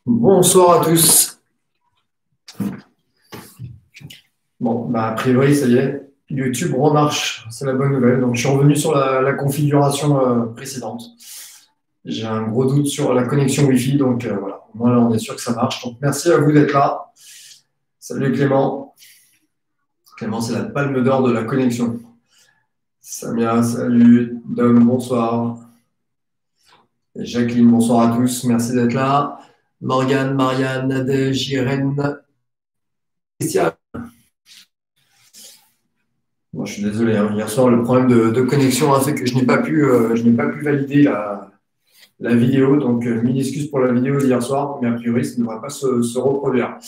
Bonsoir à tous. Bon, a priori, ça y est, YouTube remarche, c'est la bonne nouvelle. Donc, je suis revenu sur la configuration précédente. J'ai un gros doute sur la connexion Wi-Fi, donc voilà, au moins là, on est sûr que ça marche. Donc, merci à vous d'être là. Salut Clément. Clément, c'est la palme d'or de la connexion. Samia, salut. Dom, bonsoir. Et Jacqueline, bonsoir à tous. Merci d'être là. Morgane, Marianne, Nadège, Irène, Christian. Bon, je suis désolé, hein. Hier soir, le problème de connexion a fait que je n'ai pas pu valider la vidéo. Donc, mille excuses pour la vidéo d'hier soir, mais a priori, ça ne devrait pas se reproduire.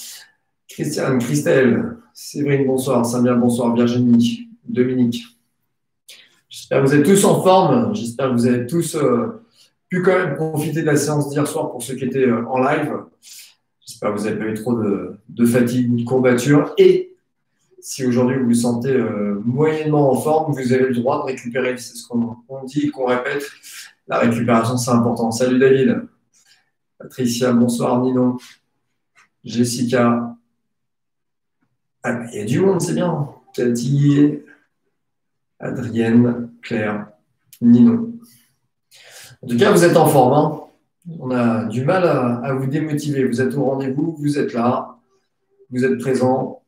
Christiane, Christelle, Séverine, bonsoir. Samia, bonsoir. Virginie, Dominique. J'espère que vous êtes tous en forme. J'espère que vous avez tous pu quand même profiter de la séance d'hier soir pour ceux qui étaient en live. J'espère que vous n'avez pas eu trop de fatigue ni de courbature. Et si aujourd'hui vous vous sentez moyennement en forme, vous avez le droit de récupérer. C'est ce qu'on dit et qu'on répète. La récupération, c'est important. Salut David. Patricia, bonsoir Nino. Jessica. Ah, il y a du monde, c'est bien. Cathy, Adrienne, Claire, Nino. En tout cas, vous êtes en forme. Hein. On a du mal à vous démotiver. Vous êtes au rendez-vous, vous êtes là, vous êtes présent.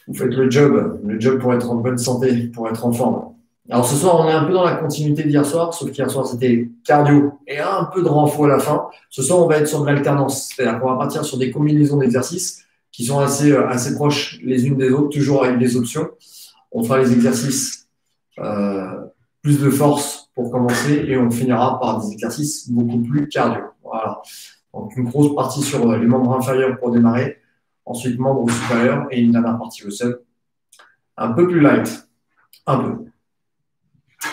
Vous faites le job pour être en bonne santé, pour être en forme. Alors ce soir, on est un peu dans la continuité d'hier soir, sauf qu'hier soir, c'était cardio et un peu de renfort à la fin. Ce soir, on va être sur de l'alternance, c'est-à-dire qu'on va partir sur des combinaisons d'exercices qui sont assez proches les unes des autres, toujours avec des options. On fera les exercices plus de force pour commencer et on finira par des exercices beaucoup plus cardio. Voilà. Donc une grosse partie sur les membres inférieurs pour démarrer. Ensuite, membre supérieur et une dernière partie au sol. Un peu plus light. Un peu.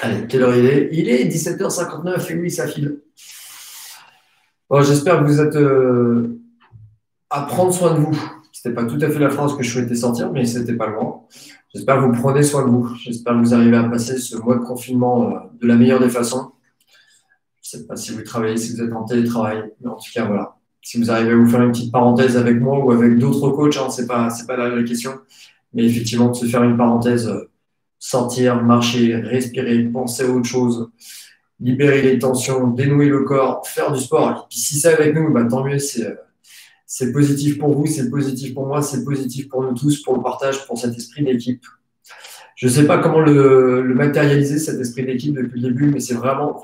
Allez, quelle heure il est? Il est 17h59 et oui, ça file. Bon, j'espère que vous êtes à prendre soin de vous. Ce n'était pas tout à fait la phrase que je souhaitais sortir, mais ce n'était pas loin. J'espère que vous prenez soin de vous. J'espère que vous arrivez à passer ce mois de confinement de la meilleure des façons. Je ne sais pas si vous travaillez, si vous êtes en télétravail, mais en tout cas, voilà. Si vous arrivez à vous faire une petite parenthèse avec moi ou avec d'autres coachs, hein, c'est pas la question. Mais effectivement, de se faire une parenthèse, sortir, marcher, respirer, penser à autre chose, libérer les tensions, dénouer le corps, faire du sport. Et puis si c'est avec nous, tant mieux, c'est positif pour vous, c'est positif pour moi, c'est positif pour nous tous, pour le partage, pour cet esprit d'équipe. Je ne sais pas comment le matérialiser, cet esprit d'équipe depuis le début, mais c'est vraiment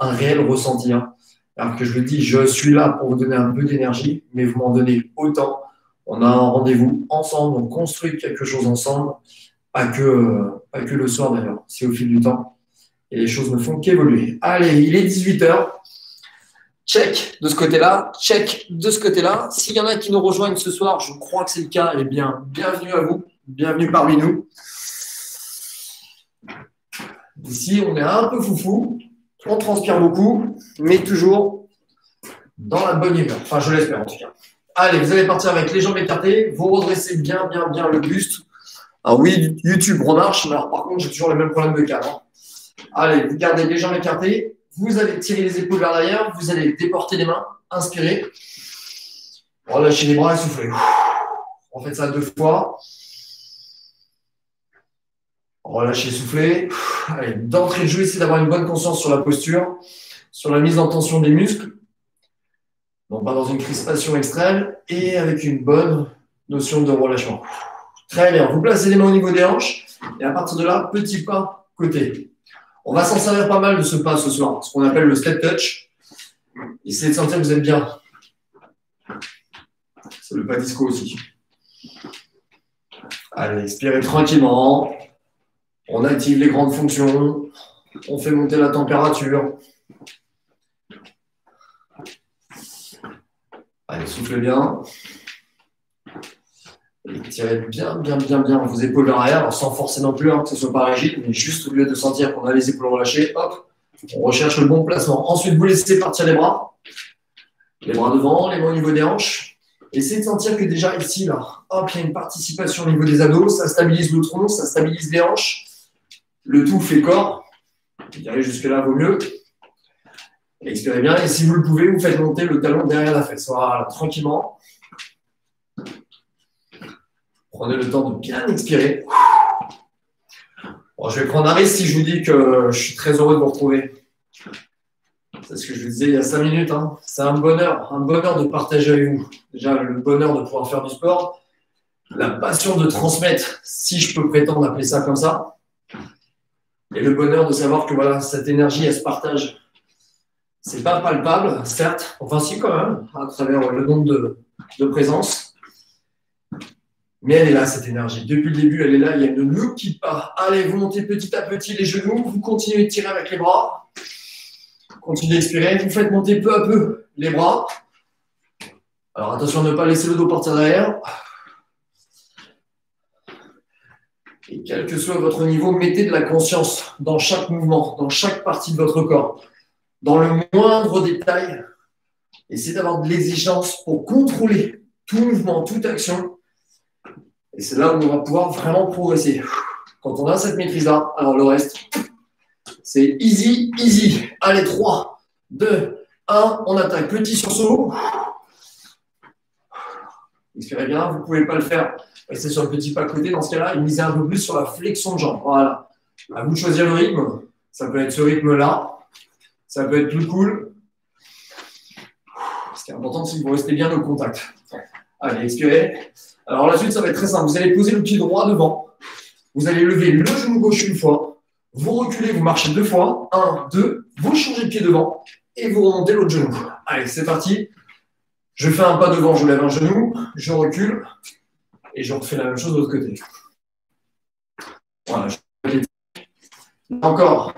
un réel ressenti. Hein. Alors que je le dis, je suis là pour vous donner un peu d'énergie, mais vous m'en donnez autant. On a un rendez-vous ensemble, on construit quelque chose ensemble, pas que le soir d'ailleurs, c'est au fil du temps. Et les choses ne font qu'évoluer. Allez, il est 18h. Check de ce côté-là, check de ce côté-là. S'il y en a qui nous rejoignent ce soir, je crois que c'est le cas, eh bien, bienvenue à vous, bienvenue parmi nous. Ici, on est un peu foufou. On transpire beaucoup, mais toujours dans la bonne humeur. Enfin, je l'espère en tout cas. Allez, vous allez partir avec les jambes écartées. Vous redressez bien le buste. Alors oui, YouTube remarche, mais alors par contre, j'ai toujours le même problème de cadre. Allez, vous gardez les jambes écartées. Vous allez tirer les épaules vers l'arrière. Vous allez déporter les mains. Inspirez. Relâchez les bras et soufflez. On fait ça 2 fois. Relâchez, soufflez. Allez, d'entrée de jeu, essayez d'avoir une bonne conscience sur la posture, sur la mise en tension des muscles. Donc, pas dans une crispation extrême et avec une bonne notion de relâchement. Très bien. Vous placez les mains au niveau des hanches et à partir de là, petit pas côté. On va s'en servir pas mal de ce pas ce soir, ce qu'on appelle le step touch. Essayez de sentir que vous êtes bien. C'est le pas disco aussi. Allez, expirez tranquillement. On active les grandes fonctions. On fait monter la température. Allez, soufflez bien. Et tirez bien vos épaules vers l'arrière, alors sans forcer non plus, hein, que ce ne soit pas rigide, mais juste au lieu de sentir qu'on a les épaules relâchées, hop, on recherche le bon placement. Ensuite, vous laissez partir les bras devant, les mains au niveau des hanches. Essayez de sentir que déjà ici, là, hop, il y a une participation au niveau des abdos, ça stabilise le tronc, ça stabilise les hanches. Le tout fait corps. Je dirais jusque-là, vaut mieux. Expirez bien. Et si vous le pouvez, vous faites monter le talon derrière la fesse. Voilà, tranquillement. Prenez le temps de bien expirer. Bon, je vais prendre un risque si je vous dis que je suis très heureux de vous retrouver. C'est ce que je vous disais il y a 5 minutes. Hein. C'est un bonheur de partager avec vous. Déjà, le bonheur de pouvoir faire du sport, la passion de transmettre, si je peux prétendre appeler ça comme ça, et le bonheur de savoir que voilà, cette énergie, elle se partage. C'est pas palpable, certes, enfin si quand même, à travers le nombre de présences, mais elle est là, cette énergie. Depuis le début, elle est là, elle ne nous quitte pas. Allez, vous montez petit à petit les genoux, vous continuez de tirer avec les bras. Continuez d'expirer, vous faites monter peu à peu les bras. Alors attention à ne pas laisser le dos partir derrière. Et quel que soit votre niveau, mettez de la conscience dans chaque mouvement, dans chaque partie de votre corps. Dans le moindre détail, essayez d'avoir de l'exigence pour contrôler tout mouvement, toute action. Et c'est là où on va pouvoir vraiment progresser. Quand on a cette maîtrise-là, alors le reste, c'est easy, easy. Allez, 3, 2, 1, on attaque. Petit sursaut. Expirez bien, vous ne pouvez pas le faire. Restez sur le petit pas de côté. Dans ce cas-là, misez un peu plus sur la flexion de jambe. Voilà. À vous de choisir le rythme. Ça peut être ce rythme-là. Ça peut être plus cool. Ce qui est important, c'est que vous restez bien au contact. Allez, expirez. Alors la suite, ça va être très simple. Vous allez poser le pied droit devant. Vous allez lever le genou gauche une fois. Vous reculez, vous marchez 2 fois. 1, 2. Vous changez de pied devant. Et vous remontez l'autre genou. Allez, c'est parti. Je fais un pas devant, je lève un genou. Je recule. Et je refais la même chose de l'autre côté. Voilà. Encore.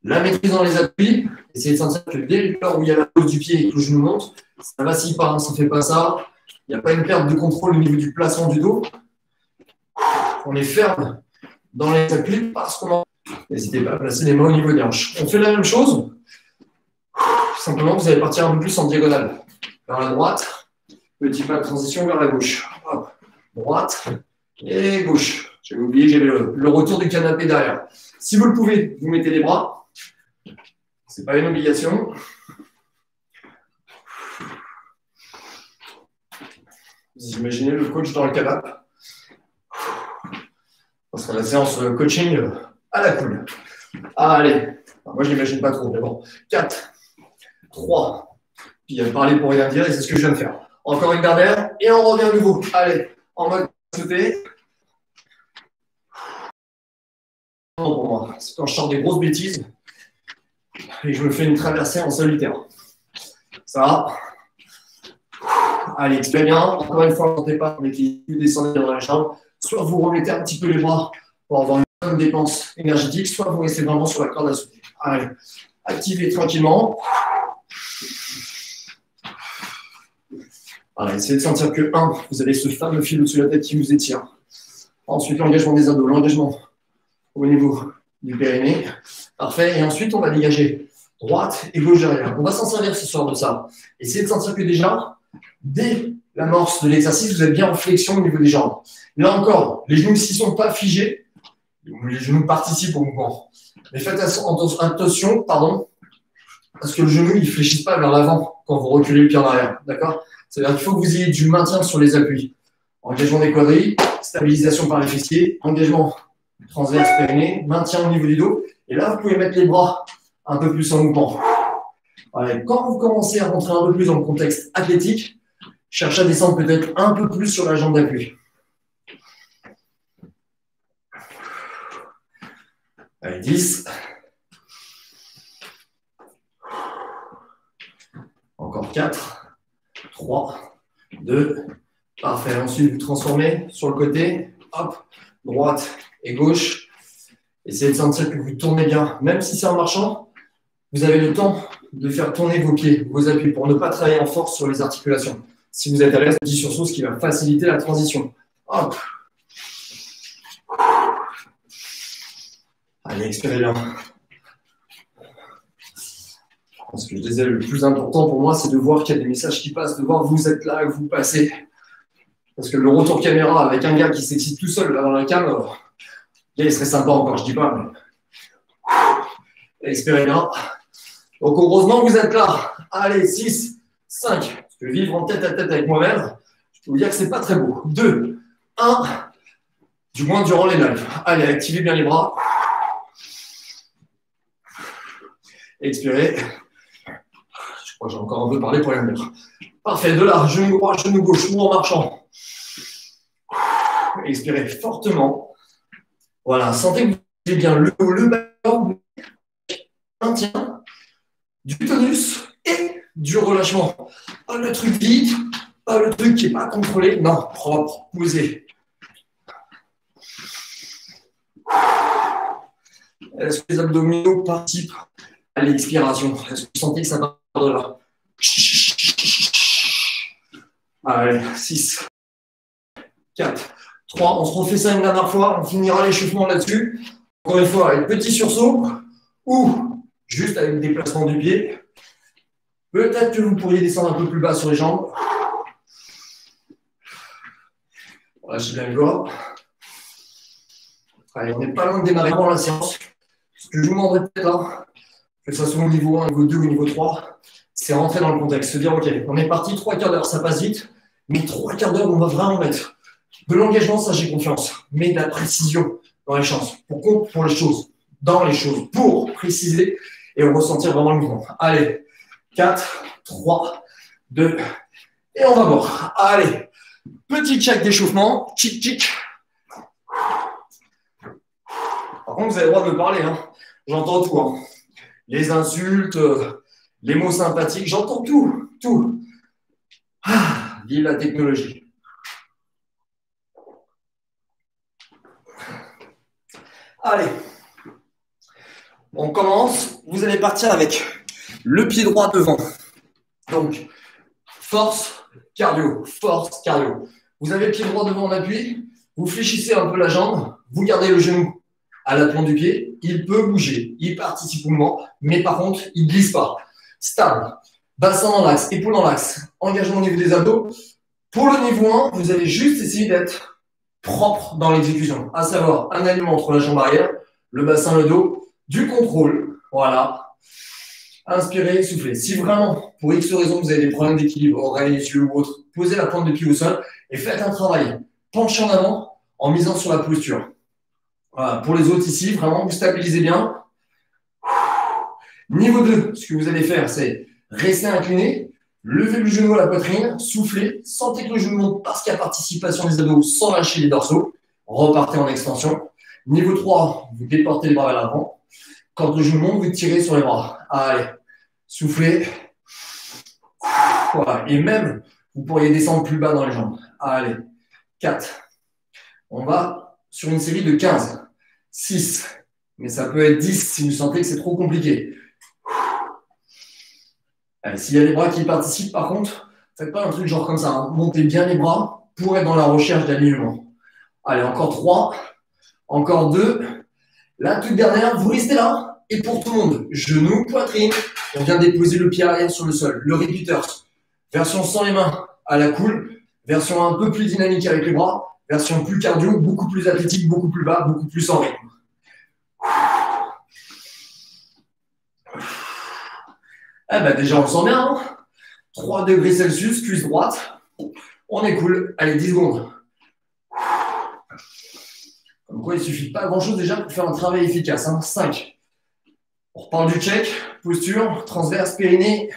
La maîtrise dans les appuis. Essayez de sentir que dès lors où il y a la pose du pied et que le genou monte, ça vacille pas, hein, ça ne fait pas ça. Il n'y a pas une perte de contrôle au niveau du placement du dos. On est ferme dans les appuis parce qu'on a... N'hésitez pas à placer les mains au niveau des hanches. On fait la même chose. Simplement, vous allez partir un peu plus en diagonale. Vers la droite. Petit pas de transition vers la gauche. Hop. Droite et gauche. J'avais oublié, j'avais le retour du canapé derrière. Si vous le pouvez, vous mettez les bras. Ce n'est pas une obligation. Vous imaginez le coach dans le canapé. Ce sera la séance coaching à la cool. Allez, moi je l'imagine pas trop, mais bon. 4, 3, puis il a parlé pour rien dire et c'est ce que je viens de faire. Encore une dernière et on revient à nouveau. Allez, en mode sauter. Non pour moi, c'est quand je sors des grosses bêtises et je me fais une traversée en solitaire. Ça va. Allez, très bien. Encore une fois, ne montez pas, mais qui descendez dans la jambe. Soit vous remettez un petit peu les bras pour avoir une bonne dépense énergétique, soit vous restez vraiment sur la corde à sauter. Allez, activez tranquillement. Voilà, essayez de sentir que 1, vous avez ce fameux fil au-dessus de la tête qui vous étire. Ensuite, l'engagement des abdos, l'engagement au niveau du périnée. Parfait. Et ensuite, on va dégager droite et gauche derrière. On va s'en servir ce soir de ça. Essayez de sentir que déjà, dès l'amorce de l'exercice, vous êtes bien en flexion au niveau des jambes. Là encore, les genoux s'ils ne sont pas figés, les genoux participent au mouvement. Mais faites attention, parce que le genou, il ne fléchisse pas vers l'avant quand vous reculez le pied en arrière. D'accord ? C'est-à-dire qu'il faut que vous ayez du maintien sur les appuis. Engagement des quadrilles, stabilisation par les fessiers, engagement transverse périnée, maintien au niveau du dos. Et là, vous pouvez mettre les bras un peu plus en mouvement. Voilà. Quand vous commencez à rentrer un peu plus dans le contexte athlétique, cherchez à descendre peut-être un peu plus sur la jambe d'appui. Allez, 10. Encore 4, 3, 2. Parfait. Ensuite, vous transformez sur le côté. Hop, droite et gauche. Essayez de sentir que vous tournez bien. Même si c'est en marchant, vous avez le temps de faire tourner vos pieds, vos appuis, pour ne pas travailler en force sur les articulations. Si vous êtes à l'aise, petit sursaut, ce qui va faciliter la transition. Hop. Allez, expirez bien. Ce que je disais, le plus important pour moi, c'est de voir qu'il y a des messages qui passent, de voir que vous êtes là, que vous passez. Parce que le retour caméra avec un gars qui s'excite tout seul là dans la cam, là, il serait sympa encore, je dis pas. Mais... Expirez bien. Donc, heureusement, vous êtes là. Allez, 6, 5. Parce que vivre en tête à tête avec moi-même, je peux vous dire que ce n'est pas très beau. 2, 1. Du moins, durant les lives. Allez, activez bien les bras. Expirez. Je crois que j'ai encore un peu parlé pour rien dire. Parfait. De là, genou droit, genou gauche, ou en marchant. Expirez fortement. Voilà. Sentez que vous avez bien le haut, le bas, maintien, du tonus et du relâchement. Pas le truc vide, pas le truc qui n'est pas contrôlé. Non, propre, posé. Est-ce que les abdominaux participent à l'expiration? Est-ce que vous sentez que ça part de là? Allez, 6, 4, 3. On se refait ça une dernière fois. On finira l'échauffement là-dessus. Encore une fois, avec petit sursaut ou juste avec le déplacement du pied. Peut-être que vous pourriez descendre un peu plus bas sur les jambes. Lâchez bien les doigts. Allez, on n'est pas loin de démarrer pour la séance. Ce que je vous demanderai peut-être là, que ce soit au niveau 1, niveau 2 ou niveau 3, c'est rentrer dans le contexte. Se dire, OK, on est parti 3 quarts d'heure, ça passe vite, mais 3 quarts d'heure, on va vraiment mettre de l'engagement, ça j'ai confiance, mais de la précision dans les chances, pour les choses, dans les choses, pour préciser et ressentir vraiment le mouvement. Allez, 4, 3, 2, et on va voir. Allez, petit check d'échauffement, chic, chic. Par contre, vous avez le droit de me parler, hein. J'entends tout, hein. Les insultes, les mots sympathiques, j'entends tout, tout. Ah, vive la technologie. Allez, on commence. Vous allez partir avec le pied droit devant. Donc, force, cardio, force, cardio. Vous avez le pied droit devant en appui, vous fléchissez un peu la jambe, vous gardez le genou à la pointe du pied, il peut bouger, il participe au mouvement, mais par contre, il ne glisse pas. Stable, bassin dans l'axe, épaule dans l'axe, engagement au niveau des abdos. Pour le niveau 1, vous allez juste essayer d'être propre dans l'exécution, à savoir un alignement entre la jambe arrière, le bassin, le dos, du contrôle, voilà. Inspirez, soufflez. Si vraiment, pour X raison, vous avez des problèmes d'équilibre, oreilles, yeux ou autre, posez la pointe de pied au sol et faites un travail. Penchez en avant en misant sur la posture. Voilà. Pour les autres ici, vraiment, vous stabilisez bien. Niveau 2, ce que vous allez faire, c'est rester incliné, lever le genou à la poitrine, souffler, sentez que le genou monte parce qu'il y a participation des abdos sans lâcher les dorsaux. Repartez en extension. Niveau 3, vous déportez les bras vers l'avant. Quand le genou monte, vous tirez sur les bras. Allez, soufflez. Voilà. Et même, vous pourriez descendre plus bas dans les jambes. Allez, 4. On va sur une série de 15. 6. Mais ça peut être 10 si vous sentez que c'est trop compliqué. Allez, s'il y a les bras qui participent, par contre, faites pas un truc genre comme ça. Hein. Montez bien les bras pour être dans la recherche d'alignement. Allez, encore 3. Encore 2. La toute dernière, vous restez là. Et pour tout le monde, genou, poitrine. On vient déposer le pied arrière sur le sol. Le repeater. Version sans les mains à la cool. Version un peu plus dynamique avec les bras. Version plus cardio, beaucoup plus athlétique, beaucoup plus bas, beaucoup plus en rythme. Eh ben déjà, on le sent bien. Hein, 3 degrés Celsius, cuisse droite. On est cool. Allez, 10 secondes. Comme quoi, il ne suffit pas grand-chose déjà pour faire un travail efficace. Hein. 5. On reparle du check. Posture, transverse, périnée,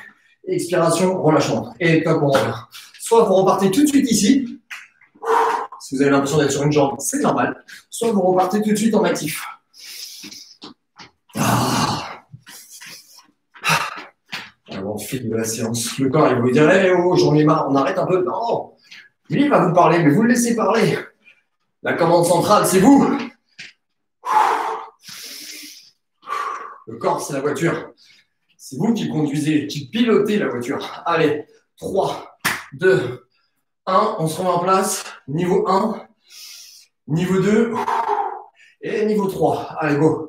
expiration, relâchement. Et top, on revient. Soit vous repartez tout de suite ici. Si vous avez l'impression d'être sur une jambe, c'est normal. Soit vous repartez tout de suite en actif. Avant le fil de la séance, le corps, il vous dire hey, oh, j'en ai marre, on arrête un peu. Non, lui, il va vous parler, mais vous le laissez parler. La commande centrale, c'est vous. Le corps, c'est la voiture. C'est vous qui conduisez, qui pilotez la voiture. Allez, 3, 2, 1, on se remet en place. Niveau 1, niveau 2 et niveau 3. Allez, go.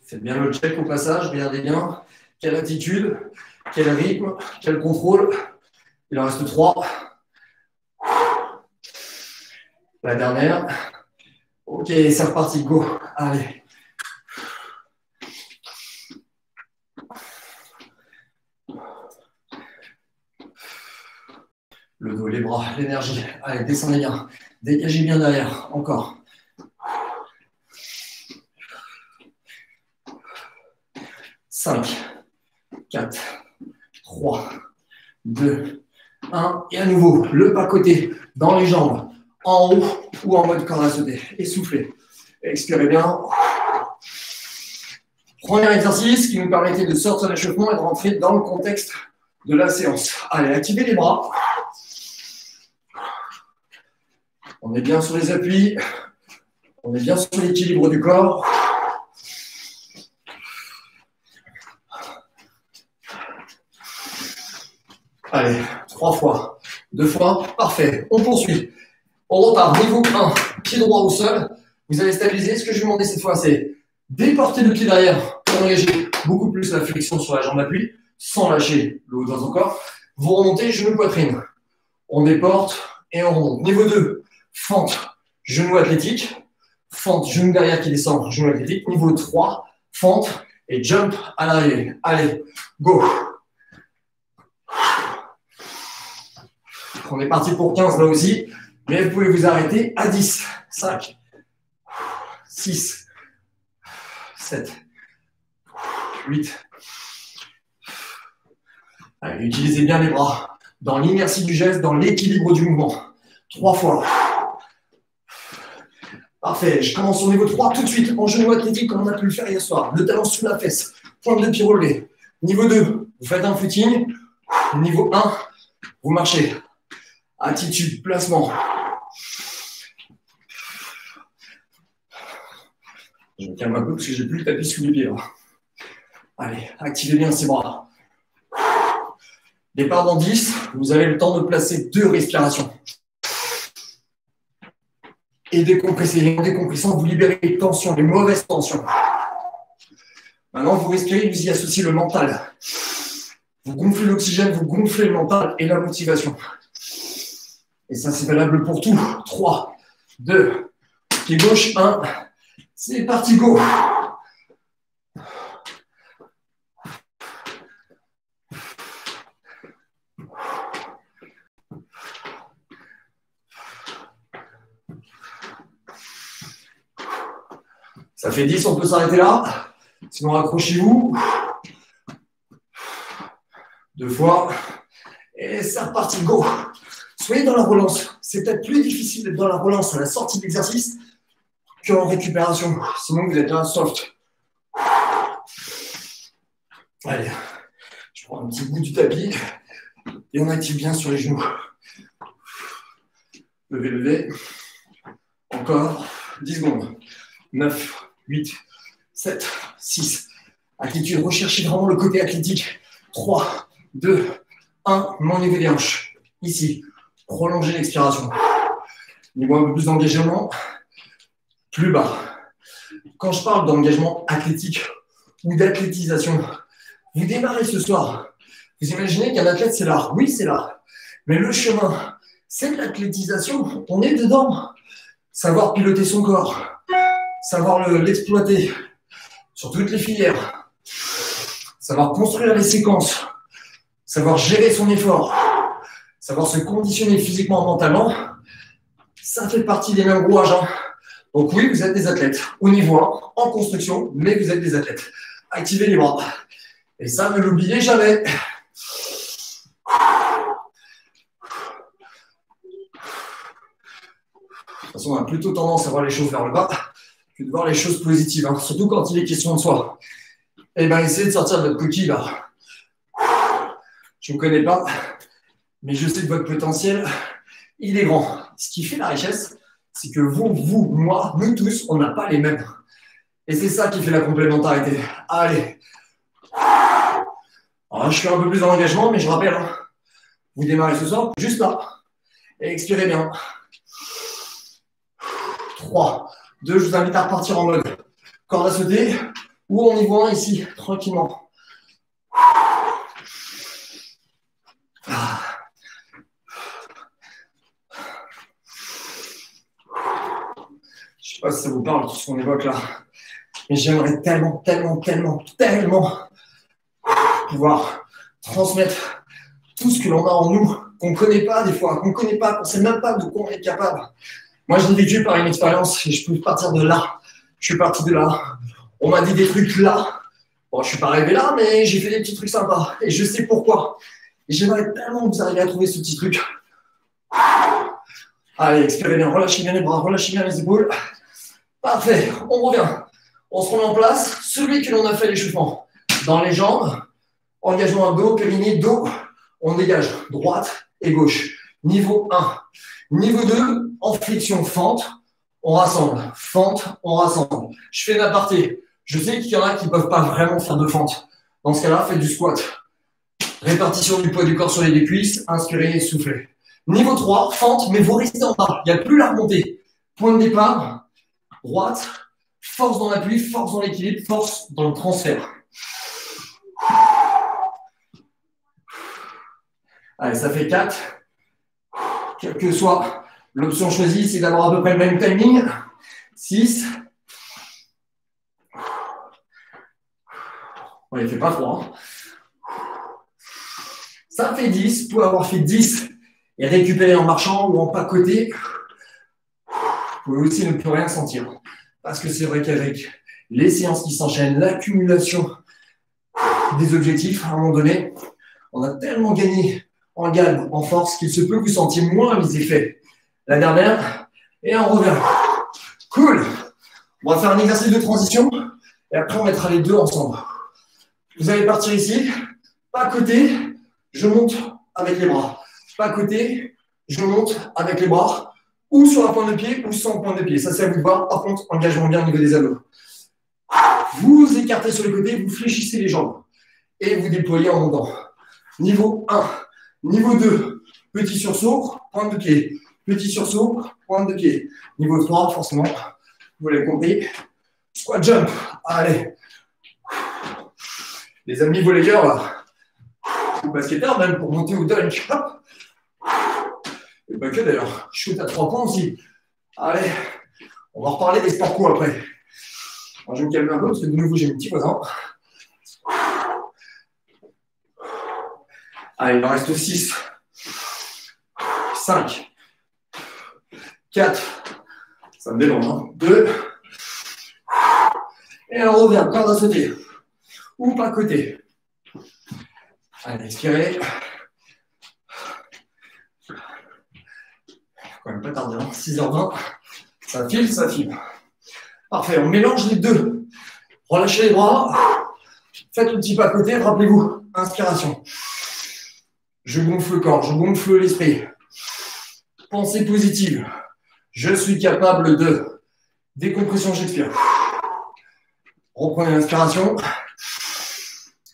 Faites bien le check au passage, regardez bien quelle attitude, quel rythme, quel contrôle. Il en reste 3. La dernière. Ok, c'est reparti, go. Allez. Le dos, les bras, l'énergie. Allez, descendez bien. Dégagez bien derrière. Encore. 5, 4, 3, 2, 1. Et à nouveau, le pas côté dans les jambes, en haut ou en mode corde à sauter. Et soufflez. Expirez bien. Premier exercice qui nous permettait de sortir de l'échauffement et de rentrer dans le contexte de la séance. Allez, activez les bras. On est bien sur les appuis. On est bien sur l'équilibre du corps. Allez, 3 fois, 2 fois, parfait. On poursuit. On repart, niveau 1, pied droit au sol. Vous allez stabiliser. Ce que je vais vous demander cette fois, c'est déporter le pied derrière pour engager beaucoup plus la flexion sur la jambe d'appui, sans lâcher le haut de votre corps. Vous remontez, genou poitrine. On déporte et on remonte. Niveau 2, fente, genou athlétique. Fente, genou derrière qui descend, genou athlétique. Niveau 3, fente et jump à l'arrivée. Allez, go. On est parti pour 15 là aussi, mais vous pouvez vous arrêter à 10. 5, 6, 7, 8. Allez, utilisez bien les bras dans l'inertie du geste, dans l'équilibre du mouvement. 3 fois. Parfait, je commence au niveau 3 tout de suite, en genou athlétique comme on a pu le faire hier soir. Le talon sous la fesse, pointe de pied relevé. Niveau 2, vous faites un footing. Niveau 1, vous marchez. Attitude, placement. Je me calme un peu parce que j'ai plus le tapis sous les pieds. Là. Allez, activez bien ces bras. Départ dans 10, vous avez le temps de placer 2 respirations. Et décompresser. En décompressant, vous libérez les tensions, les mauvaises tensions. Maintenant, vous respirez, vous y associez le mental. Vous gonflez l'oxygène, vous gonflez le mental et la motivation. Et ça, c'est valable pour tout. 3, 2, pied gauche, 1. C'est parti, go. Ça fait 10, on peut s'arrêter là. Sinon, accrochez-vous. 2 fois. Et c'est reparti, go. Soyez dans la relance. C'est peut-être plus difficile d'être dans la relance à la sortie de l'exercice qu'en récupération. Sinon, vous êtes là soft. Allez, je prends un petit bout du tapis et on active bien sur les genoux. Levez, levez. Encore 10 secondes. 9, 8, 7, 6. Attitude, recherchez vraiment le côté athlétique. 3, 2, 1. Main au niveau des hanches. Ici. Prolongez l'expiration. Niveau un peu plus d'engagement. Plus bas. Quand je parle d'engagement athlétique ou d'athlétisation, vous démarrez ce soir. Vous imaginez qu'un athlète, c'est l'art. Oui, c'est l'art. Mais le chemin, c'est de l'athlétisation. On est dedans. Savoir piloter son corps. Savoir l'exploiter sur toutes les filières. Savoir construire les séquences. Savoir gérer son effort. Savoir se conditionner physiquement, mentalement. Ça fait partie des mêmes rouages. Hein. Donc oui, vous êtes des athlètes. Au niveau 1, en construction, mais vous êtes des athlètes. Activez les bras. Et ça, ne l'oubliez jamais. De toute façon, on a plutôt tendance à voir les choses vers le bas que de voir les choses positives, hein. Surtout quand il est question de soi. Eh bien, essayez de sortir de votre coquille, là. Je ne vous connais pas, mais je sais que votre potentiel, il est grand. Ce qui fait la richesse, c'est que vous, moi, nous tous, on n'a pas les mêmes. Et c'est ça qui fait la complémentarité. Allez. Alors, je fais un peu plus dans l'engagement, mais je rappelle, hein, vous démarrez ce soir, juste là. Et expirez bien. 3, 2, je vous invite à repartir en mode corde à sauter. ou en niveau 1 ici, tranquillement. Je ne sais pas si ça vous parle, tout ce qu'on évoque là. Mais j'aimerais tellement pouvoir transmettre tout ce que l'on a en nous, qu'on ne connaît pas des fois, qu'on ne connaît pas, qu'on ne sait même pas de quoi on est capable. Moi, je l'ai vécu par une expérience et je peux partir de là. Je suis parti de là. On m'a dit des trucs là. Bon, je ne suis pas arrivé là, mais j'ai fait des petits trucs sympas. Et je sais pourquoi. Et j'aimerais tellement que vous arriviez à trouver ce petit truc. Allez, expirez bien, relâchez bien les bras, relâchez bien les épaules. Parfait, on revient. On se remet en place. Celui que l'on a fait l'échauffement. Dans les jambes, engagement abdos, périnée, dos. On dégage droite et gauche. Niveau 1. Niveau 2, en flexion, fente. On rassemble. Fente, on rassemble. Je fais une aparté. Je sais qu'il y en a qui ne peuvent pas vraiment faire de fente. Dans ce cas-là, faites du squat. Répartition du poids du corps sur les deux cuisses. Inspirez et soufflez. Niveau 3, fente, mais vous restez en bas. Il n'y a plus la remontée. Point de départ, droite. Force dans l'appui, force dans l'équilibre, force dans le transfert. Allez, ça fait 4. Quelle que soit l'option choisie, c'est d'avoir à peu près le même timing. 6. Ouais, il ne fait pas froid. Ça fait 10. Vous pouvez avoir fait 10 et récupérer en marchant ou en pas côté. Vous pouvez aussi ne plus rien sentir. Parce que c'est vrai qu'avec les séances qui s'enchaînent, l'accumulation des objectifs, à un moment donné, on a tellement gagné en gamme, en force, qu'il se peut que vous sentiez moins les effets. La dernière, et on revient. Cool. On va faire un exercice de transition, et après on mettra les deux ensemble. Vous allez partir ici, pas à côté, je monte avec les bras. Pas à côté, je monte avec les bras, ou sur la pointe de pied, ou sans pointe de pied. Ça, c'est à vous de voir. Par contre, engagement bien au niveau des abdos. Vous écartez sur les côtés, vous fléchissez les jambes, et vous déployez en montant. Niveau 1. Niveau 2, petit sursaut, pointe de pied. Petit sursaut, pointe de pied. Niveau 3, forcément, vous l'avez compris, squat jump. Allez. Les amis volleyeurs, là, ou basketteurs même, pour monter au dunk. Hop. Et pas que d'ailleurs, shoot à 3 points aussi. Allez, on va reparler des sports co après. Alors, je vais me calmer un peu parce que de nouveau, j'ai mon petit voisin. Allez, il en reste 6. 5. 4. Ça me dérange. Hein. 2. Et on revient, corde à sauter. Ou pas côté. Allez, expirez. Quand même pas tarder, hein. 6h20. Ça file, ça file. Parfait, on mélange les deux. Relâchez les bras. Faites le petit pas à côté, rappelez-vous. Inspiration. Je gonfle le corps, je gonfle l'esprit. Pensée positive. Je suis capable de. Décompression, j'expire. Reprenez l'inspiration.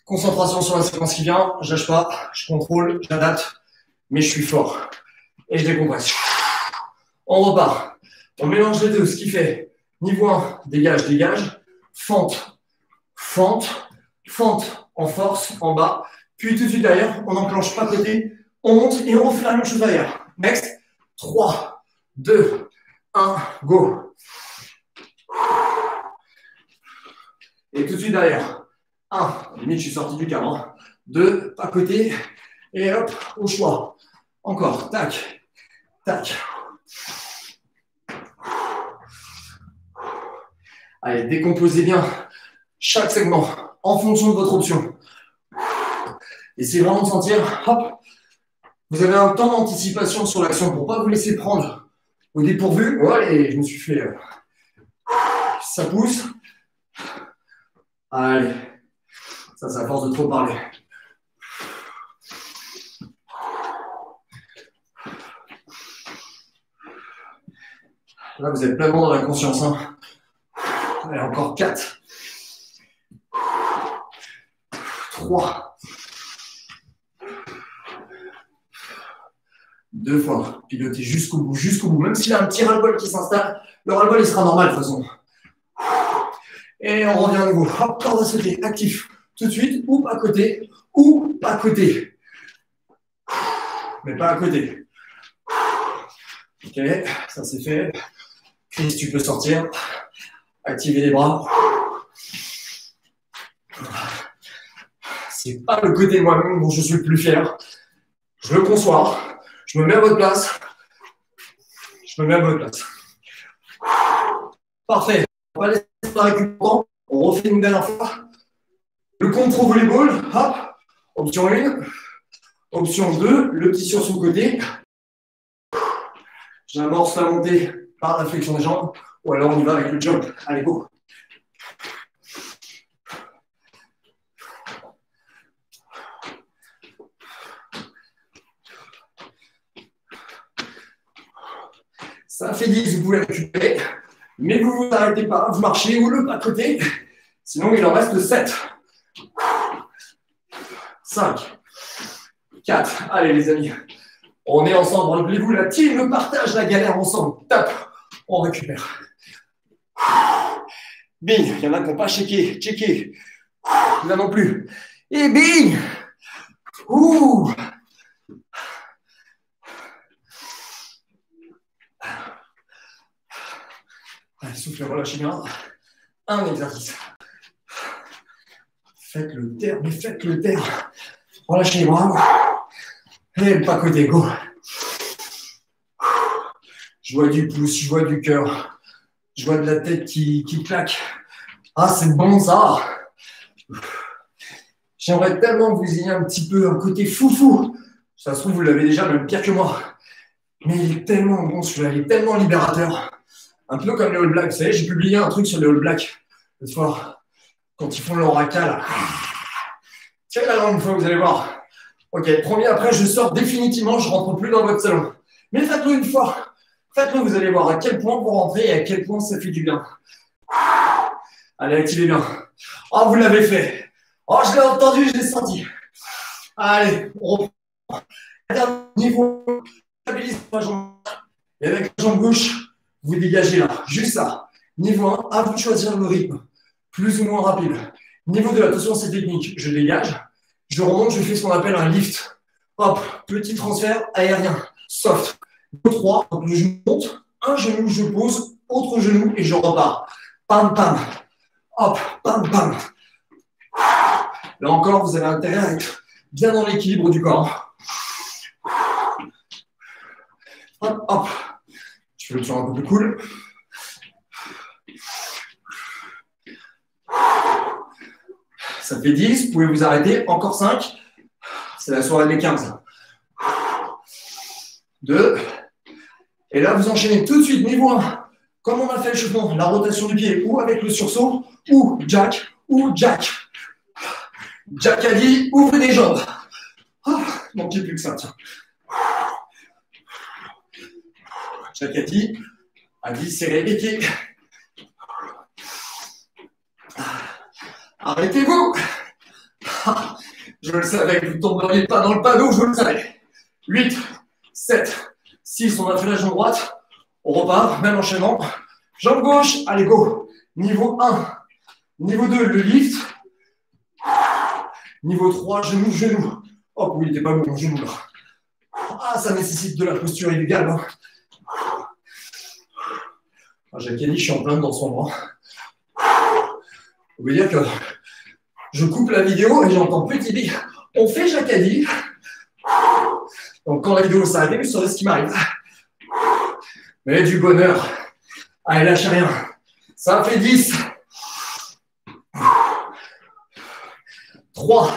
Concentration sur la séquence qui vient. Je lâche pas, je contrôle, j'adapte, mais je suis fort. Et je décompresse. On repart. On mélange les deux, ce qui fait niveau 1, dégage, dégage. Fente, fente, fente en force, en bas. Puis tout de suite derrière, on enclenche pas côté, on monte et on refait la même chose derrière. Next. 3, 2, 1, go. Et tout de suite derrière. 1, limite je suis sorti du cadre. Hein. 2, pas côté. Et hop, au choix. Encore, tac, tac. Allez, décomposez bien chaque segment en fonction de votre option. Essayez vraiment de sentir, hop, vous avez un temps d'anticipation sur l'action pour ne pas vous laisser prendre au dépourvu. Oh, allez, je me suis fait... ça pousse. Allez, ça c'est à force de trop parler. Là, vous êtes pleinement dans la conscience. Hein. Allez, encore 4. 3. 2 fois. Pilotez jusqu'au bout, jusqu'au bout. Même s'il y a un petit ras-le-bol qui s'installe, le ras-le-bol, il sera normal de toute façon. Et on revient à nouveau. Hop, on va sauter. Actif. Tout de suite, ou pas côté, ou pas côté. Mais pas à côté. Ok, ça c'est fait. Chris, tu peux sortir. Activer les bras. C'est pas le côté de moi-même dont je suis le plus fier. Je le conçois. Je me mets à votre place. Je me mets à votre place. Parfait. On va laisser la récupération. On refait une dernière fois. Le contre volleyball. Hop. Option 1. Option 2. Le petit sur son côté. J'amorce la montée par la flexion des jambes. Ou alors on y va avec le jump. Allez, go. Ça fait 10, vous pouvez récupérer. Mais vous ne vous arrêtez pas, vous marchez ou le pas de côté. Sinon, il en reste 7. 5. 4. Allez, les amis. On est ensemble. Rappelez-vous, la team, le partage, la galère ensemble. Top. On récupère. Bing. Il y en a qui n'ont pas checké. Checké. Là non plus. Et bing. Ouh. Allez, soufflez, relâchez bien. Un exercice. Faites le terre, mais faites le terre. Relâchez les bras. Et le pas côté, go. Je vois du pouce, je vois du cœur. Je vois de la tête qui claque. Ah, c'est bon ça. J'aimerais tellement que vous ayez un petit peu un côté foufou. Ça se trouve, vous l'avez déjà, même pire que moi. Mais il est tellement bon celui-là, il est tellement libérateur. Un peu comme les All Blacks. Vous savez, j'ai publié un truc sur les All Blacks le soir, quand ils font leur haka là. Tirez la langue une fois, vous allez voir. Ok, promis, après je sors définitivement, je ne rentre plus dans votre salon. Mais faites-le une fois. Faites-le, vous allez voir à quel point vous rentrez et à quel point ça fait du bien. Allez, activez bien. Oh, vous l'avez fait. Oh, je l'ai entendu, je l'ai senti. Allez, on reprend. Niveau, stabilisez la jambe. Et avec la jambe gauche, vous dégagez là. Juste ça. Niveau 1, à vous de choisir le rythme. Plus ou moins rapide. Niveau 2, attention, c'est technique. Je dégage. Je remonte, je fais ce qu'on appelle un lift. Hop, petit transfert aérien. Soft. 2, 3, donc je monte. Un genou, je pose. Autre genou et je repars. Pam, pam. Hop, pam, pam. Là encore, vous avez intérêt à être bien dans l'équilibre du corps. Hop, hop. Je fais le tour un peu plus cool. Ça fait 10, vous pouvez vous arrêter. Encore 5. C'est la soirée des 15. 2. Et là, vous enchaînez tout de suite, niveau 1. Comme on a fait l'échauffement, la rotation du pied, ou avec le sursaut, ou jack, ou jack. Jack a dit, ouvrez les jambes. Oh, il manquait plus que ça, tiens. Jack a dit, serrez les pieds. Arrêtez-vous. Je le savais, vous ne tomberiez pas dans le panneau, je le savais. 8, 7, 6, on a fait la jambe droite. On repart, même enchaînement. Jambe gauche, allez, go. Niveau 1. Niveau 2, le lift. Niveau 3, genou, genou. Oh, oui, il n'était pas bon, mon genou là. Ah, ça nécessite de la posture illégale. Hein. Ah, Jacques a dit, je suis en plein dans son bras. Vous voulez dire que je coupe la vidéo et j'entends petit bip. On fait Jacques a dit. Donc, quand la vidéo s'arrête, vous saurez ce qui m'arrive. Mais du bonheur. Allez, lâchez rien. Ça fait 10. 3.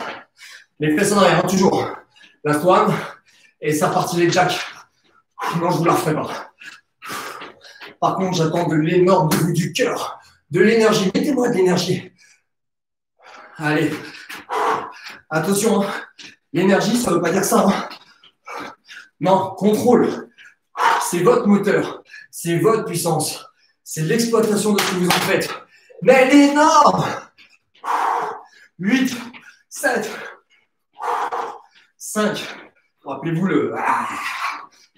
Les fesses en arrière, hein, toujours. Last one. Et ça partit les jacks. Non, je ne vous la referai pas. Par contre, j'attends de l'énorme de vous, du cœur, de l'énergie. Mettez-moi de l'énergie. Allez. Attention. Hein. L'énergie, ça ne veut pas dire ça. Hein. Non, contrôle. C'est votre moteur. C'est votre puissance. C'est l'exploitation de ce que vous en faites. Mais elle est énorme. 8, 7, 5. Rappelez-vous le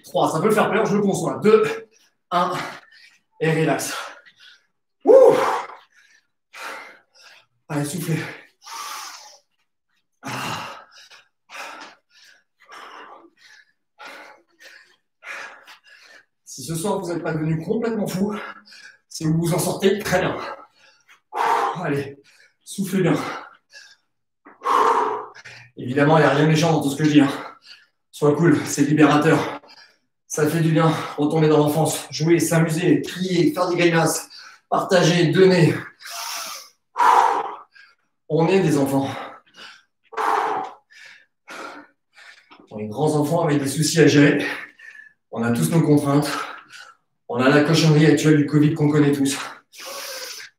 3. Ça peut faire peur, je le conçois. 2, 1. Et relax. Ouh. Allez, soufflez. Si ce soir, vous n'êtes pas devenu complètement fou, si vous vous en sortez, très bien. Allez, soufflez bien. Évidemment, il n'y a rien de méchant dans tout ce que je dis. Hein. Sois cool, c'est libérateur. Ça fait du bien, retomber dans l'enfance, jouer, s'amuser, crier, faire des grimaces, partager, donner. On est des enfants. On est grands enfants avec des soucis à gérer. On a tous nos contraintes. On a la cochonnerie actuelle du Covid qu'on connaît tous.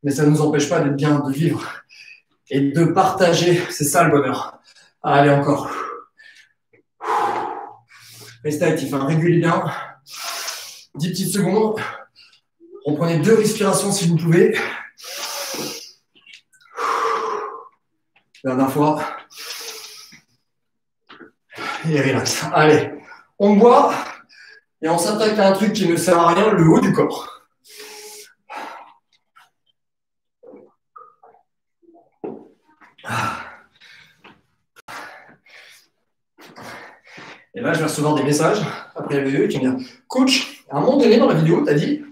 Mais ça ne nous empêche pas d'être bien, de vivre et de partager. C'est ça le bonheur. Allez, encore. Restez actif, hein. Régulez bien. 10 petites secondes. Reprenez 2 respirations si vous pouvez. Dernière fois. Et relax. Allez, on boit et on s'attaque à un truc qui ne sert à rien, le haut du corps. Et là, je vais recevoir des messages après la vidéo qui vont dire « Coach, à un moment donné dans la vidéo, tu as dit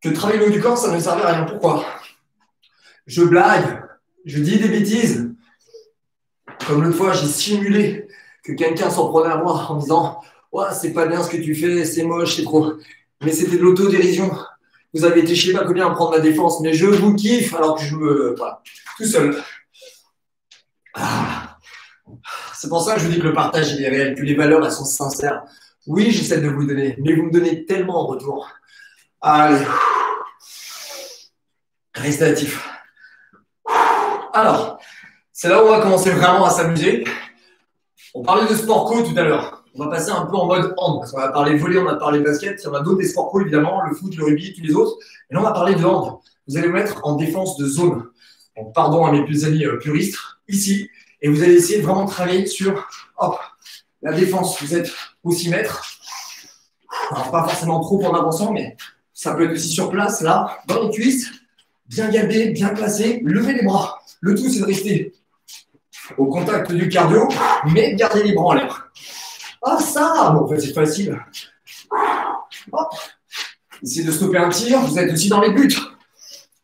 que travailler le haut du corps, ça ne servait à rien. Pourquoi ?» Je blague, je dis des bêtises. Comme l'autre fois, j'ai simulé que quelqu'un s'en prenait à moi en disant « Ouais, c'est pas bien ce que tu fais, c'est moche, c'est trop. » Mais c'était de l'autodérision. Vous avez été je sais pas combien à prendre ma défense, mais je vous kiffe alors que je me... Voilà, tout seul. C'est pour ça que je vous dis que le partage il est réel, que les valeurs elles sont sincères. Oui, j'essaie de vous donner, mais vous me donnez tellement en retour. Allez. Restez actifs. Alors, c'est là où on va commencer vraiment à s'amuser. On parlait de sport co tout à l'heure. On va passer un peu en mode hand, parce qu'on va parler volley, on va parler basket, il y en a d'autres des sports co évidemment, le foot, le rugby, tous les autres. Et là, on va parler de hand. Vous allez vous mettre en défense de zone. Donc, pardon à mes plus amis puristes, ici. Et vous allez essayer de vraiment travailler sur hop, la défense. Vous êtes au 6 mètres. Alors, pas forcément trop en avançant, mais ça peut être aussi sur place, là, dans les cuisses. Bien gardé, bien placé. Levez les bras. Le tout, c'est de rester au contact du cardio, mais gardez les bras en l'air. Ah, ça! Bon, en fait, c'est facile. Hop. Essayez de stopper un tir. Vous êtes aussi dans les buts.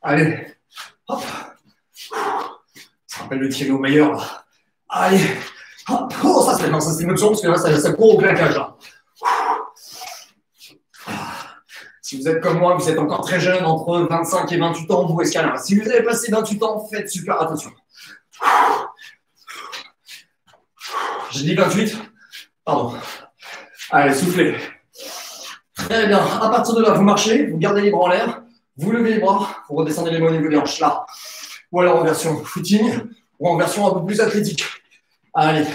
Allez. Hop. Ça rappelle le tir au meilleur, là. Allez, hop. Oh, ça c'est une option parce que là, ça court au claquage. Là. Si vous êtes comme moi, vous êtes encore très jeune, entre 25 et 28 ans, vous escaladez. Si vous avez passé 28 ans, faites super attention. J'ai dit 28? Pardon. Allez, soufflez. Très bien. À partir de là, vous marchez, vous gardez les bras en l'air, vous levez les bras, vous redescendez les mains au niveau des hanches, là. Ou alors en version footing, ou en version un peu plus athlétique. Allez,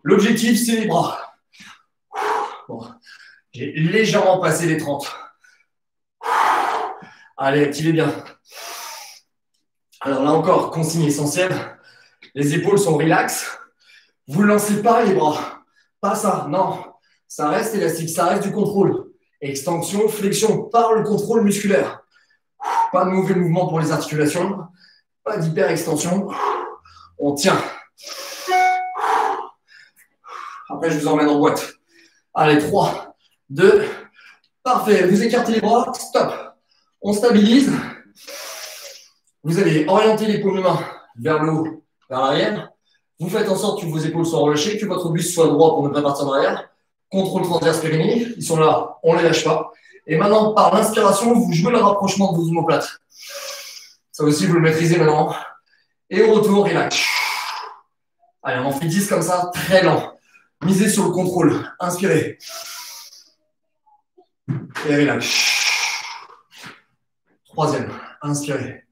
l'objectif, c'est les bras. Bon. J'ai légèrement passé les 30. Allez, activez bien. Alors là encore, consigne essentielle. Les épaules sont relax. Vous ne lancez pas les bras. Pas ça, non. Ça reste élastique, ça reste du contrôle. Extension, flexion, par le contrôle musculaire. Pas de mauvais mouvement pour les articulations. Pas d'hyper-extension. On tient. Après, je vous emmène en boîte. Allez, 3, 2, parfait. Vous écartez les bras, stop. On stabilise. Vous allez orienter les paumes de main vers le haut, vers l'arrière. Vous faites en sorte que vos épaules soient relâchées, que votre buste soit droit pour ne pas partir en arrière. Contrôle transverse périnée. Ils sont là, on ne les lâche pas. Et maintenant, par l'inspiration, vous jouez le rapprochement de vos omoplates. Ça aussi, vous le maîtrisez maintenant. Et au retour, relax. Allez, on en fait 10 comme ça, très lent. Misez sur le contrôle. Inspirez. Et relax. Troisième. Inspirez.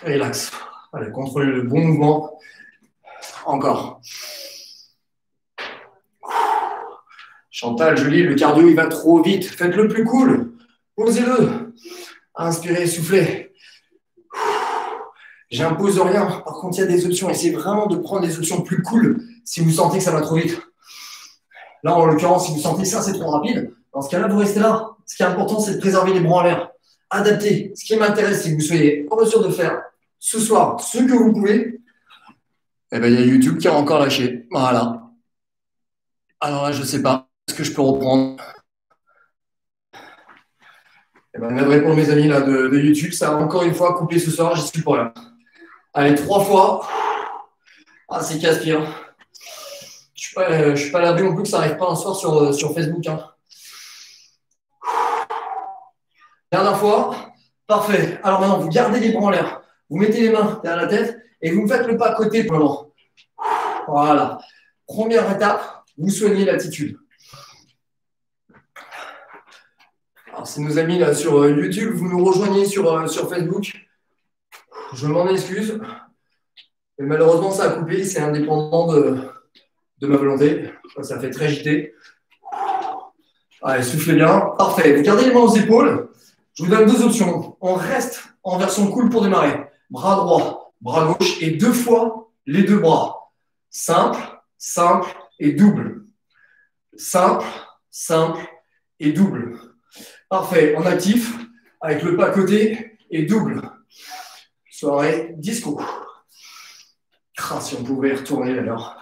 Relax. Allez, contrôlez le bon mouvement. Encore. Chantal, Julie, le cardio, il va trop vite. Faites-le plus cool. Posez-le. Inspirez, soufflez. J'impose rien. Par contre, il y a des options. Essayez vraiment de prendre des options plus cool si vous sentez que ça va trop vite. Là, en l'occurrence, si vous sentez que ça, c'est trop rapide, dans ce cas-là, vous restez là. Ce qui est important, c'est de préserver les bras en l'air. adapté. Ce qui m'intéresse, c'est que vous soyez en mesure de faire ce soir ce que vous pouvez. Eh bien, il y a YouTube qui a encore lâché. Voilà. Alors là, je ne sais pas. Est-ce que je peux reprendre? Eh bien, je viens de répondre, mes amis là, de YouTube. Ça a encore une fois coupé ce soir. J'y suis pour là. Allez, 3 fois. Ah, c'est casse-pied. Hein. Je suis pas à l'abri non plus que ça n'arrive pas un soir sur Facebook. Hein. Dernière fois. Parfait. Alors maintenant, vous gardez les bras en l'air. Vous mettez les mains derrière la tête et vous me faites le pas à côté pour le moment. Voilà. Première étape, vous soignez l'attitude. Alors, c'est nos amis là sur YouTube. Vous nous rejoignez sur Facebook. Je m'en excuse. Mais malheureusement, ça a coupé. C'est indépendant de ma volonté. Ça fait très JT. Allez, soufflez bien. Parfait. Vous gardez les mains aux épaules. Je vous donne 2 options. On reste en version cool pour démarrer. Bras droit, bras gauche et 2 fois les 2 bras. Simple, simple et double. Simple, simple et double. Parfait. En actif, avec le pas côté et double. Soirée disco. Si on pouvait retourner alors.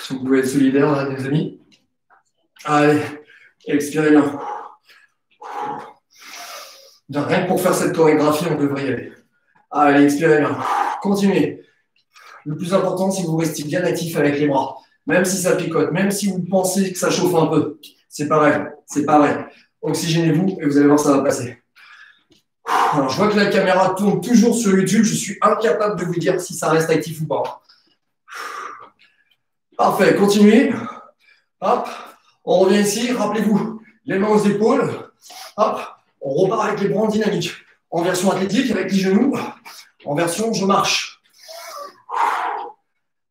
Si on pouvait être solidaire, là, les amis. Allez, expirez bien. Rien que pour faire cette chorégraphie, on devrait y aller. Allez, expirez bien. Continuez. Le plus important, c'est que vous restiez bien actif avec les bras. Même si ça picote, même si vous pensez que ça chauffe un peu. C'est pareil, c'est pareil. Oxygénez-vous et vous allez voir, ça va passer. Alors, je vois que la caméra tourne toujours sur YouTube. Je suis incapable de vous dire si ça reste actif ou pas. Parfait, continuez. Hop, on revient ici. Rappelez-vous, les mains aux épaules. Hop, on repart avec les bras en dynamique. En version athlétique, avec les genoux. En version je marche.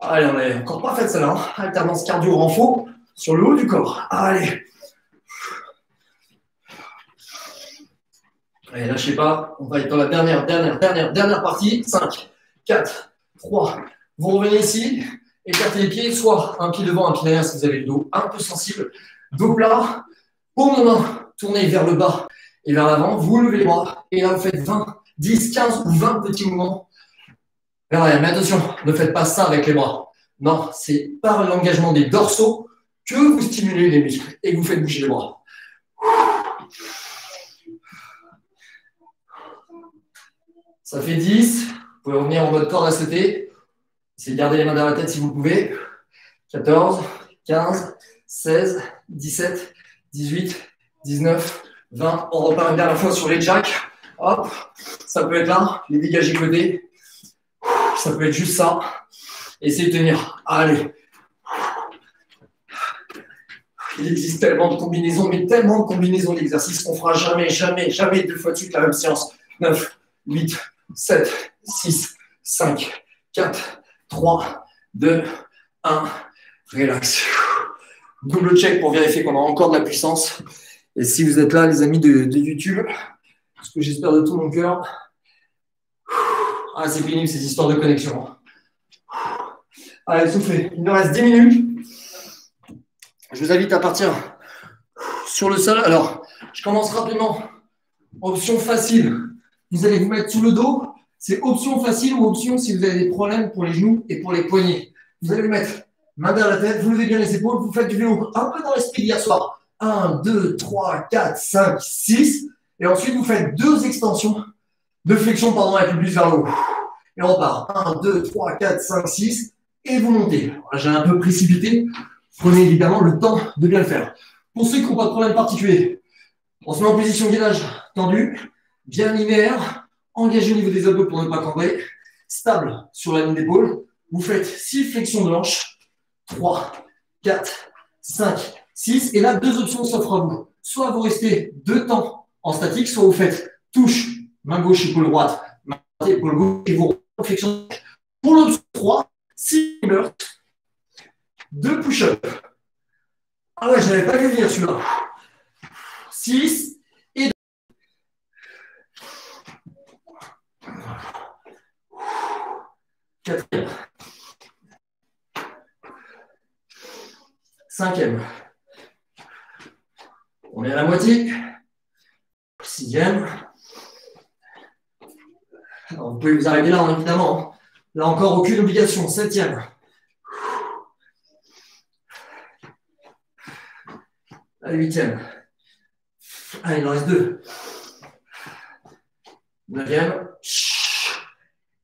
Allez, on n'est encore pas fait celle-là. Hein. Alternance cardio-renfo sur le haut du corps. Allez. Allez, lâchez pas. On va être dans la dernière partie. 5, 4, 3. Vous revenez ici. Écartez les pieds, soit un pied devant, un pied derrière si vous avez le dos un peu sensible. Dos plat. Paume de main tournée vers le bas et vers l'avant. Vous levez les bras. Et là, vous faites 20, 10, 15 ou 20 petits mouvements vers l'arrière. Mais attention, ne faites pas ça avec les bras. Non, c'est par l'engagement des dorsaux que vous stimulez les muscles et que vous faites bouger les bras. Ça fait 10. Vous pouvez revenir en mode corde à sauter. Essayez de garder les mains derrière la tête si vous pouvez. 14, 15, 16, 17, 18, 19, 20. On repart une dernière fois sur les jacks. Hop, ça peut être là, les dégagés côté. Ça peut être juste ça. Essayez de tenir. Allez. Il existe tellement de combinaisons, mais tellement de combinaisons d'exercices qu'on fera jamais 2 fois de suite la même séance. 9, 8, 7, 6, 5, 4, 3, 2, 1. Relax. Double check pour vérifier qu'on a encore de la puissance. Et si vous êtes là, les amis de YouTube, ce que j'espère de tout mon cœur, c'est pénible ces histoires de connexion. Allez, soufflez. Il nous reste 10 minutes. Je vous invite à partir sur le sol. Alors, je commence rapidement. Option facile. Vous allez vous mettre sous le dos. C'est option facile ou option si vous avez des problèmes pour les genoux et pour les poignets. Vous allez vous mettre main derrière la tête, vous levez bien les épaules, vous faites du vélo. Un peu dans l'esprit d'hier soir. 1, 2, 3, 4, 5, 6. Et ensuite, vous faites 2 extensions de flexion, avec le bus vers le haut. Et on repart. 1, 2, 3, 4, 5, 6. Et vous montez. J'ai un peu précipité. Prenez évidemment le temps de bien le faire. Pour ceux qui n'ont pas de problème particulier, on se met en position gainage tendu, bien linéaire, engagé au niveau des abdos pour ne pas cambrer, stable sur la ligne d'épaule. Vous faites 6 flexions de hanche, 3, 4, 5, 6. Et là, 2 options s'offrent à vous. Soit vous restez 2 temps en statique, soit vous faites touche, main gauche, épaule droite, main droite, épaule gauche, et vous flexion. Pour l'option 3, 6 meurtres. 2 push-ups. Ah ouais, je n'avais pas vu venir celui-là. 6 et 2. 4e. 5e. On est à la moitié. 6e. Alors, vous pouvez vous arrêter là, hein, évidemment. Là encore, aucune obligation. 7e. La 8e. Allez, il en reste 2. 9e.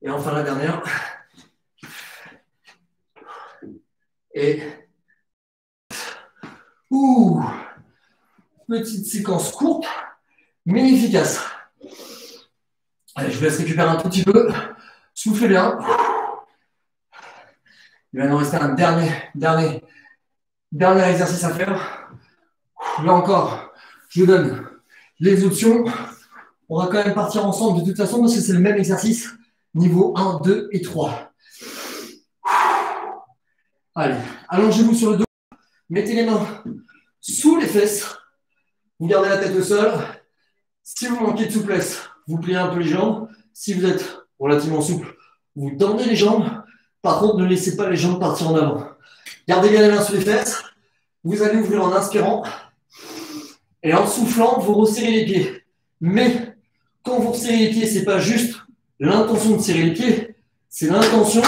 Et enfin la dernière. Et petite séquence courte, mais efficace. Allez, je vous laisse récupérer un tout petit peu. Soufflez bien. Il va nous rester un dernier exercice à faire. Là encore, je vous donne les options. On va quand même partir ensemble de toute façon parce que c'est le même exercice. Niveau 1, 2 et 3. Allez, allongez-vous sur le dos. Mettez les mains sous les fesses. Vous gardez la tête au sol. Si vous manquez de souplesse, vous pliez un peu les jambes. Si vous êtes relativement souple, vous tendez les jambes. Par contre, ne laissez pas les jambes partir en avant. Gardez bien les mains sous les fesses. Vous allez ouvrir en inspirant. Et en soufflant, vous resserrez les pieds. Mais quand vous resserrez les pieds, ce n'est pas juste l'intention de serrer les pieds, c'est l'intention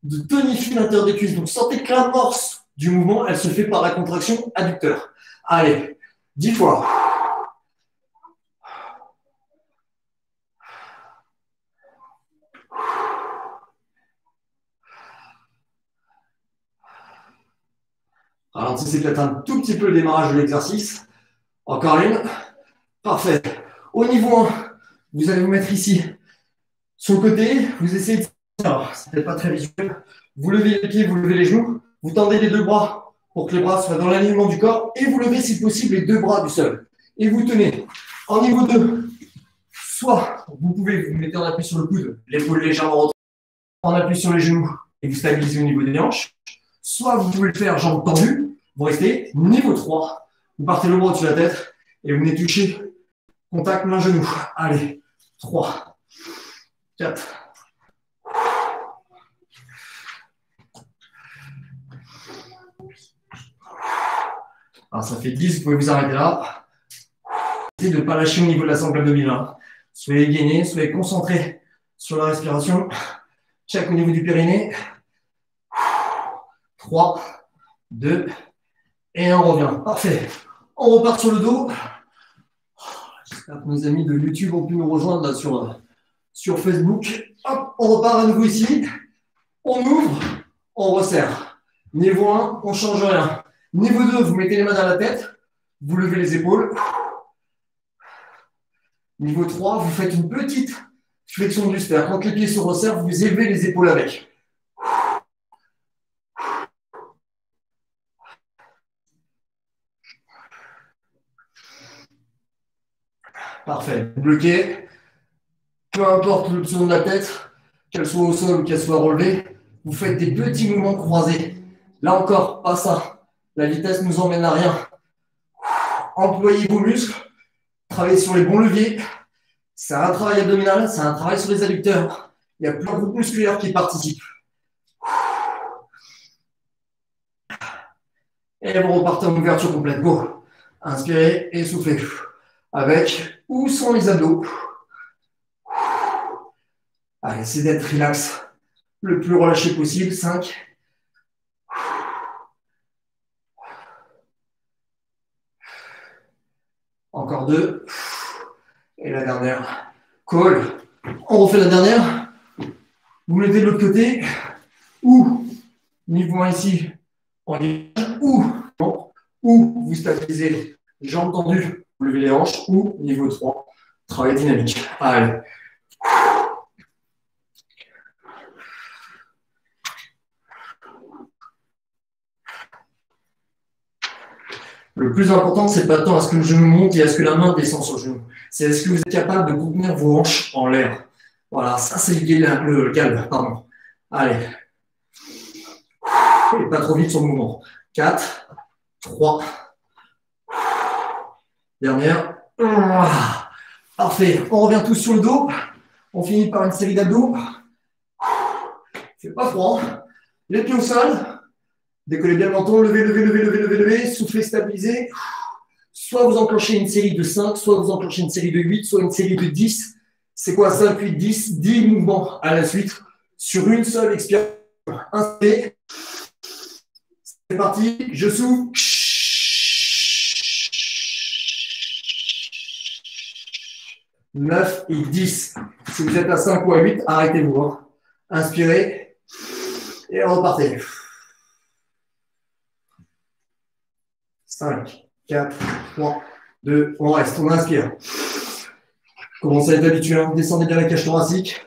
de tonifier l'intérieur des cuisses. Donc, sentez que l'amorce du mouvement, elle se fait par la contraction adducteur. Allez, 10 fois. Ralentissez peut-être un tout petit peu le démarrage de l'exercice. Encore une. Parfait. Au niveau 1, vous allez vous mettre ici, sur le côté. Vous essayez de... Alors, c'est peut-être pas très visuel. Vous levez les pieds, vous levez les genoux. Vous tendez les deux bras pour que les bras soient dans l'alignement du corps. Et vous levez, si possible, les deux bras du sol. Et vous tenez. En niveau 2, soit vous pouvez vous mettre en appui sur le coude, l'épaule légèrement retrouvée, en appui sur les genoux et vous stabilisez au niveau des hanches. Soit vous pouvez le faire jambes tendues. Vous restez niveau 3. Vous partez le bras au-dessus de la tête et vous venez toucher contact main-genou. Allez, 3, 4. Alors, ça fait 10, vous pouvez vous arrêter là. Essayez de ne pas lâcher au niveau de la sangle abdominale. Soyez gainé, soyez concentré sur la respiration. Check au niveau du périnée. 3, 2, et on revient. Parfait. On repart sur le dos. J'espère que nos amis de YouTube ont pu nous rejoindre là sur Facebook. Hop, on repart à nouveau ici. On ouvre, on resserre. Niveau 1, on ne change rien. Niveau 2, vous mettez les mains dans la tête. Vous levez les épaules. Niveau 3, vous faites une petite flexion du buste. Quand les pieds se resserrent, vous élevez les épaules avec. Parfait. Bloquez. Peu importe l'option de la tête, qu'elle soit au sol ou qu'elle soit relevée, vous faites des petits mouvements croisés. Là encore, pas ça. La vitesse nous emmène à rien. Employez vos muscles. Travaillez sur les bons leviers. C'est un travail abdominal, c'est un travail sur les adducteurs. Il y a plein de groupes musculaires qui participent. Et vous repartez en ouverture complète. Go. Inspirez et soufflez. Avec ou sans les abdos. Allez, essayez d'être relax le plus relâché possible. 5. Encore 2. Et la dernière. Cool. On refait la dernière. Vous mettez de l'autre côté. Ou, niveau 1 ici, ou vous stabilisez les jambes tendues, vous levez les hanches, ou niveau 3, travail dynamique. Allez. Le plus important, c'est pas tant à ce que le genou monte et à ce que la main descend sur le genou. C'est est-ce que vous êtes capable de contenir vos hanches en l'air. Voilà, ça c'est le calme. Pardon. Allez. Et pas trop vite sur le mouvement. 4, 3. Dernière. Parfait. On revient tous sur le dos. On finit par une série d'abdos. Il fait pas froid. Les pieds au sol. Décollez bien le menton. Levez, levez, levez, levez, levez, levez. Soufflez, stabilisez. soit vous enclenchez une série de 5, soit vous enclenchez une série de 8, soit une série de 10. C'est quoi 5, 8, 10 10 mouvements à la suite sur une seule expiration. Inspirez. C'est parti, je souffle. 9 et 10. Si vous êtes à 5 ou à 8, arrêtez-vous. Hein. Inspirez et repartez. 5, 4, 3, 2, on reste, on inspire. Commencez à être habitué, hein. Descendez bien la cage thoracique.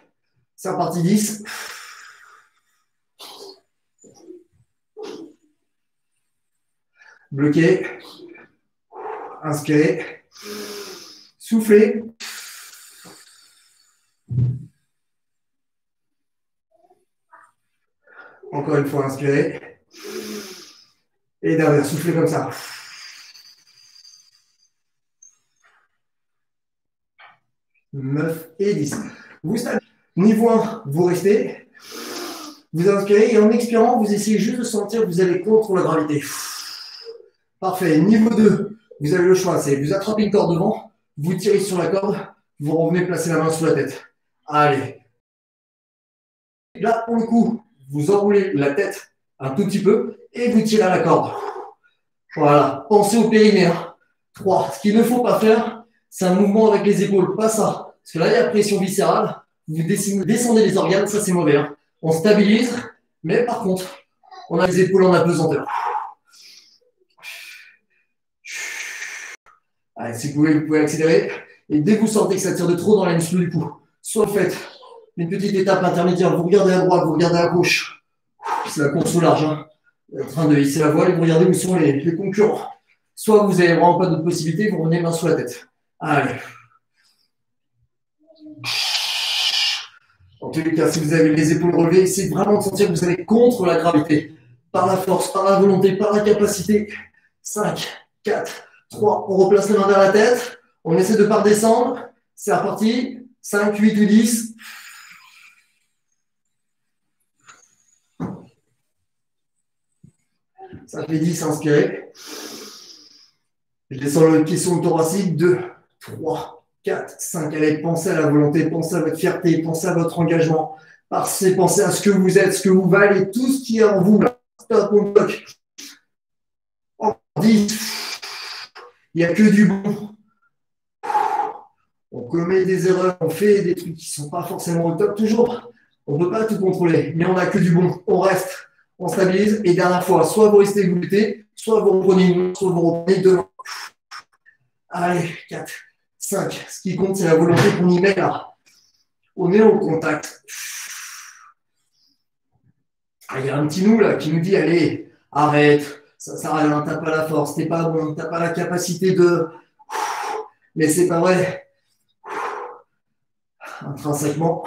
C'est reparti, 10. Bloquez. Inspirez. Soufflez. Encore une fois, inspirez. Et derrière, soufflez comme ça. 9 et 10. Vous stabilisez. Niveau 1, vous restez. Vous inspirez et en expirant, vous essayez juste de sentir que vous allez contre la gravité. Parfait. Niveau 2, vous avez le choix. C'est vous attrapez une corde devant, vous tirez sur la corde, vous revenez placer la main sous la tête. Allez. Là, pour le coup, vous enroulez la tête un tout petit peu et vous tirez à la corde. Voilà. Pensez au périnée. 3. Ce qu'il ne faut pas faire, c'est un mouvement avec les épaules. Pas ça. Parce que là, il y a pression viscérale. Vous descendez les organes. Ça, c'est mauvais. On stabilise. Mais par contre, on a les épaules en apesanteur. Allez, si vous pouvez accélérer. Et dès que vous sentez que ça tire de trop dans la muscle du cou, soit vous faites une petite étape intermédiaire. Vous regardez à droite, vous regardez à gauche. C'est la course au large. En train de hisser la voile et vous regardez où sont les concurrents. Soit vous n'avez vraiment pas d'autre possibilité, vous revenez main sous la tête. Allez. En tous les cas, si vous avez les épaules relevées, essayez vraiment de sentir que vous allez contre la gravité. Par la force, par la volonté, par la capacité. 5, 4, 3. On replace les mains vers la tête. On essaie de ne pas redescendre. C'est reparti. 5, 8 ou 10. Ça fait 10, inspirez. Je descends le pied sur le thoracique. 2, 3, 4, 5. Allez, pensez à la volonté, pensez à votre fierté, pensez à votre engagement. Pensez à ce que vous êtes, ce que vous valez, tout ce qui est en vous. Là. Stop, on bloque. En 10. Il n'y a que du bon. On commet des erreurs, on fait des trucs qui ne sont pas forcément au top toujours. On ne peut pas tout contrôler, mais on n'a que du bon. On reste, on stabilise. Et dernière fois, soit vous restez, vous luttez, soit vous reprenez une main, soit vous reprenez deux mains. Allez, 4, 5. Ce qui compte, c'est la volonté qu'on y met là. On est au contact. Il y a un petit nous là qui nous dit, allez, arrête, ça sert à rien, t'as pas la force, t'es pas bon, t'as pas la capacité de... Mais c'est pas vrai. Intrinsèquement,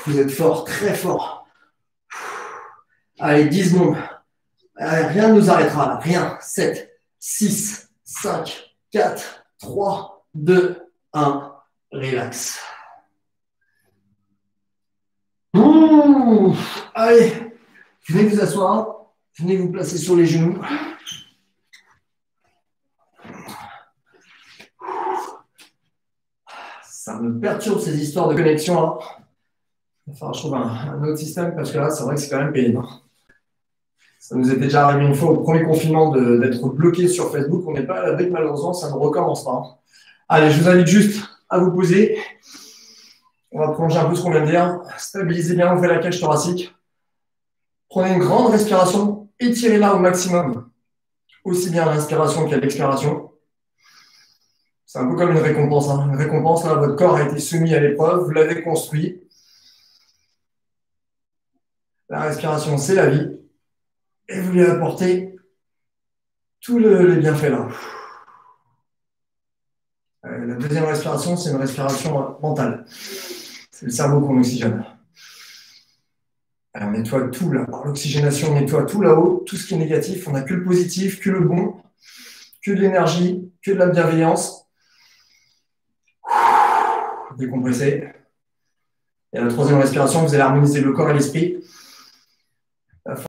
vous êtes fort, très fort. Allez, 10 secondes. Allez, rien ne nous arrêtera là. Rien. 7, 6, 5, 4, 3, 2, 1. Relax. Allez, venez vous asseoir. Venez vous placer sur les genoux. Ça me perturbe ces histoires de connexion là. Il va falloir que je trouve un autre système parce que là, c'est vrai que c'est quand même pénible. Ça nous était déjà arrivé une fois au premier confinement d'être bloqué sur Facebook. On n'est pas à l'abri, malheureusement, ça ne recommence pas. Allez, je vous invite juste à vous poser. On va prolonger un peu ce qu'on vient de dire. Stabilisez bien, ouvrez la cage thoracique. Prenez une grande respiration, étirez-la au maximum. Aussi bien à l'inspiration qu'à l'expiration. C'est un peu comme une récompense. Une récompense, là, votre corps a été soumis à l'épreuve, vous l'avez construit. La respiration, c'est la vie. Et vous lui apportez tous les bienfaits là. La deuxième respiration, c'est une respiration mentale. C'est le cerveau qu'on oxygène. Alors, on nettoie tout là. Par l'oxygénation, on nettoie tout là-haut, tout ce qui est négatif. On n'a que le positif, que le bon, que de l'énergie, que de la bienveillance. Décompressez. Et la troisième respiration, vous allez harmoniser le corps et l'esprit.